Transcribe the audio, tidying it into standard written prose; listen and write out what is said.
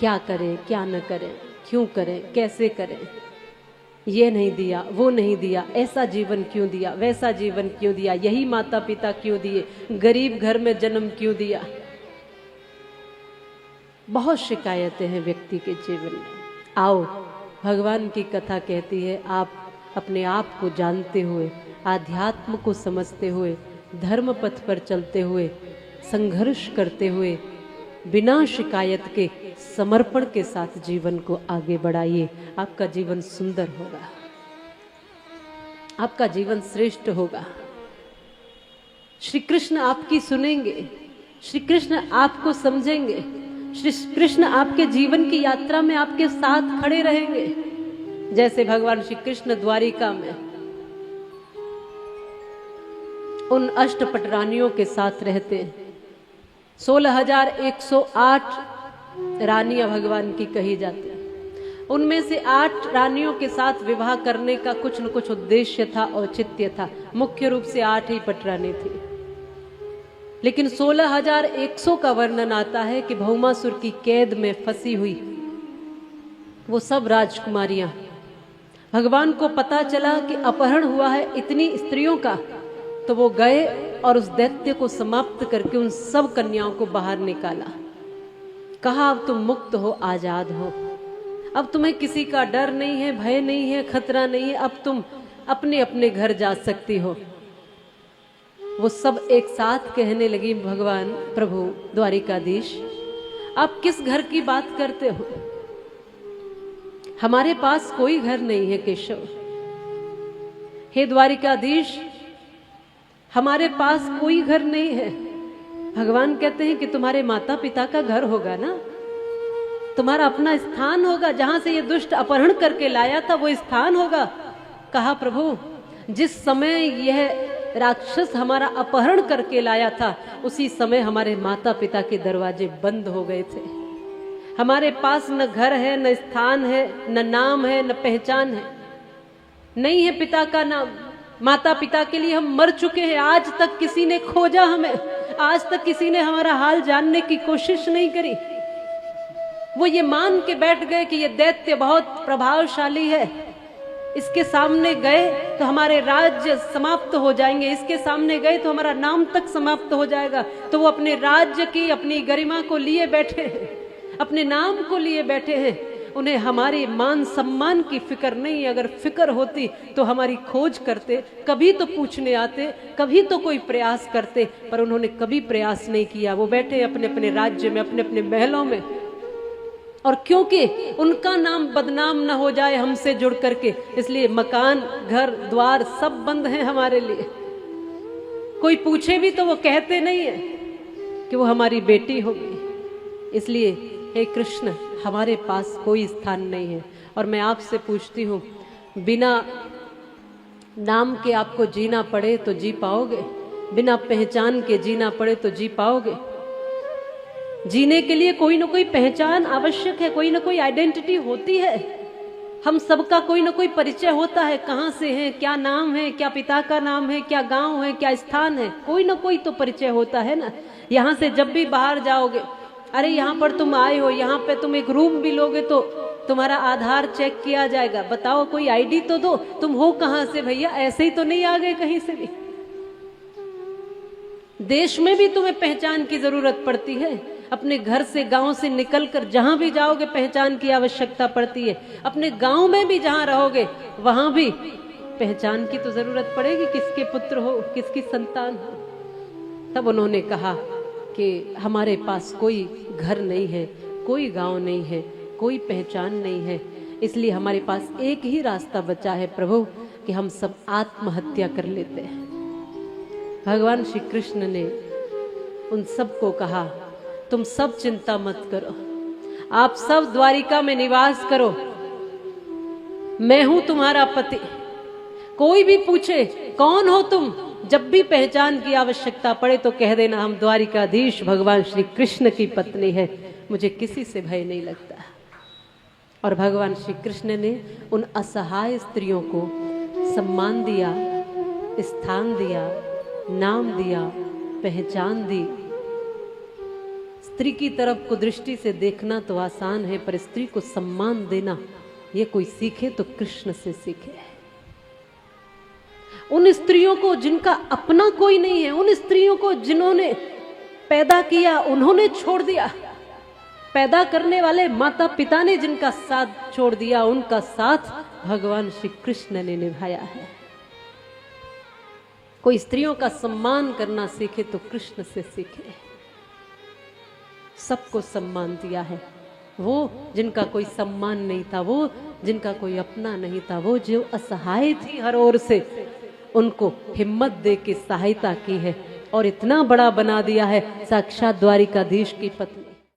क्या करें क्या न करें, क्यों करें कैसे करें, ये नहीं दिया वो नहीं दिया, ऐसा जीवन क्यों दिया वैसा जीवन क्यों दिया, यही माता पिता क्यों दिए, गरीब घर में जन्म क्यों दिया। बहुत शिकायतें हैं व्यक्ति के जीवन में। आओ भगवान की कथा कहती है, आप अपने आप को जानते हुए, आध्यात्म को समझते हुए, धर्म पथ पर चलते हुए, संघर्ष करते हुए, बिना शिकायत के समर्पण के साथ जीवन को आगे बढ़ाइए। आपका जीवन सुंदर होगा, आपका जीवन श्रेष्ठ होगा। श्री कृष्ण आपकी सुनेंगे, श्री कृष्ण आपको समझेंगे, श्री कृष्ण आपके जीवन की यात्रा में आपके साथ खड़े रहेंगे। जैसे भगवान श्री कृष्ण द्वारिका में उन अष्टपट रानियों के साथ रहते हैं। 16,108 रानियां भगवान की कही जाती हैं। उनमें से 8 रानियों के साथ विवाह करने का कुछ न कुछ उद्देश्य था, औचित्य था। मुख्य रूप से 8 ही पटरानी थी, लेकिन 16,100 का वर्णन आता है कि भौमासुर की कैद में फंसी हुई वो सब राजकुमारियां, भगवान को पता चला कि अपहरण हुआ है इतनी स्त्रियों का, तो वो गए और उस दैत्य को समाप्त करके उन सब कन्याओं को बाहर निकाला। कहा अब तुम मुक्त हो, आजाद हो, अब तुम्हें किसी का डर नहीं है, भय नहीं है, खतरा नहीं है, अब तुम अपने अपने घर जा सकती हो। वो सब एक साथ कहने लगी, भगवान प्रभु द्वारिकाधीश आप किस घर की बात करते हो, हमारे पास कोई घर नहीं है केशव। हे द्वारिकाधीश हमारे पास कोई घर नहीं है। भगवान कहते हैं कि तुम्हारे माता पिता का घर होगा ना, तुम्हारा अपना स्थान होगा, जहां से ये दुष्ट अपहरण करके लाया था वो स्थान होगा। कहा प्रभु जिस समय यह राक्षस हमारा अपहरण करके लाया था उसी समय हमारे माता पिता के दरवाजे बंद हो गए थे। हमारे पास न घर है, न स्थान है, न नाम है, न पहचान है, नहीं है पिता का नाम। माता पिता के लिए हम मर चुके हैं, आज तक किसी ने खोजा हमें, आज तक किसी ने हमारा हाल जानने की कोशिश नहीं करी। वो ये मान के बैठ गए कि ये दैत्य बहुत प्रभावशाली है, इसके सामने गए तो हमारे राज्य समाप्त हो जाएंगे, इसके सामने गए तो हमारा नाम तक समाप्त हो जाएगा। तो वो अपने राज्य की, अपनी गरिमा को लिए बैठे हैं, अपने नाम को लिए बैठे हैं। उन्हें हमारे मान सम्मान की फिक्र नहीं। अगर फिक्र होती तो हमारी खोज करते, कभी तो पूछने आते, कभी तो कोई प्रयास करते, पर उन्होंने कभी प्रयास नहीं किया। वो बैठे अपने अपने राज्य में, अपने अपने महलों में। और क्योंकि उनका नाम बदनाम न हो जाए हमसे जुड़ करके, इसलिए मकान, घर, द्वार सब बंद हैं हमारे लिए। कोई पूछे भी तो वो कहते नहीं है कि वो हमारी बेटी होगी। इसलिए हे कृष्ण हमारे पास कोई स्थान नहीं है। और मैं आपसे पूछती हूँ, बिना नाम के आपको जीना पड़े तो जी पाओगे? बिना पहचान के जीना पड़े तो जी पाओगे? जीने के लिए कोई ना कोई पहचान आवश्यक है, कोई ना कोई आइडेंटिटी होती है। हम सबका कोई ना कोई परिचय होता है, कहाँ से है, क्या नाम है, क्या पिता का नाम है, क्या गांव है, क्या स्थान है, कोई ना कोई तो परिचय होता है ना। यहाँ से जब भी बाहर जाओगे, अरे यहाँ पर तुम आए हो, यहाँ पे तुम एक रूम भी लोगे तो तुम्हारा आधार चेक किया जाएगा। बताओ कोई आईडी तो दो, तुम हो कहाँ से भैया, ऐसे ही तो नहीं आ गए कहीं से भी। देश में भी तुम्हें पहचान की जरूरत पड़ती है। अपने घर से, गांव से निकलकर जहां भी जाओगे पहचान की आवश्यकता पड़ती है। अपने गांव में भी जहां रहोगे वहां भी पहचान की तो जरूरत पड़ेगी, किसके पुत्र हो, किसकी संतान हो। तब उन्होंने कहा कि हमारे पास कोई घर नहीं है, कोई गांव नहीं है, कोई पहचान नहीं है, इसलिए हमारे पास एक ही रास्ता बचा है प्रभु कि हम सब आत्महत्या कर लेते हैं। भगवान श्री कृष्ण ने उन सबको कहा, तुम सब चिंता मत करो, आप सब द्वारिका में निवास करो, मैं हूं तुम्हारा पति। कोई भी पूछे कौन हो तुम, जब भी पहचान की आवश्यकता पड़े तो कह देना हम द्वारिकाधीश भगवान श्री कृष्ण की पत्नी है, मुझे किसी से भय नहीं लगता। और भगवान श्री कृष्ण ने उन असहाय स्त्रियों को सम्मान दिया, स्थान दिया, नाम दिया, पहचान दी। स्त्री की तरफ को दृष्टि से देखना तो आसान है, पर स्त्री को सम्मान देना ये कोई सीखे तो कृष्ण से सीखे। उन स्त्रियों को जिनका अपना कोई नहीं है, उन स्त्रियों को जिन्होंने पैदा किया उन्होंने छोड़ दिया, पैदा करने वाले माता पिता ने जिनका साथ छोड़ दिया, उनका साथ भगवान श्री कृष्ण ने निभाया है। कोई स्त्रियों का सम्मान करना सीखे तो कृष्ण से सीखे। सबको सम्मान दिया है, वो जिनका कोई सम्मान नहीं था, वो जिनका कोई अपना नहीं था, वो जो असहाय थी हर ओर से, उनको हिम्मत दे के सहायता की है और इतना बड़ा बना दिया है। साक्षात द्वारिकाधीश की पत्नी